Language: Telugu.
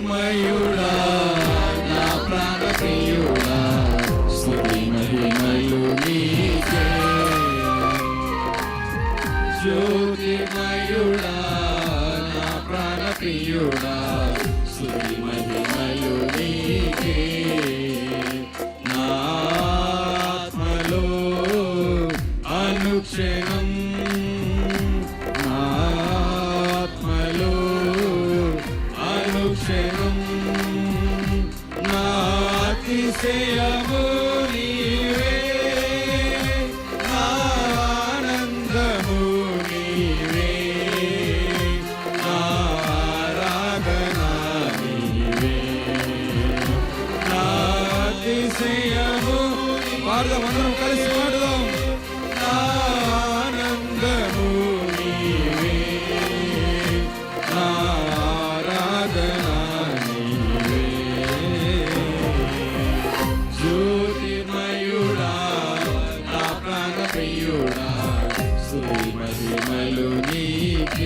మయుడా నా ప్రాణ ప్రియుడా స్తుతి మహిమలు నీకే. జ్యోతిర్మయుడా నా ప్రాణ ప్రియుడా స్తుతి మహిమలు నీకే. నా ఆత్మలో అనుక్షణం నా ఆత్మలో అనుక్షణం నా అతిశయము నీవే నా ఆనందము నీవే నా ఆరాధన నీవే నా అతిశయము. పాడదాం, అందరం కలిసి పాడదాం. నా ఆనందము నీవే నా ఆరాధన నీవే. జ్యోతిర్మయుడా నా ప్రాణ ప్రియుడా స్తుతి మహిమలు నీకే.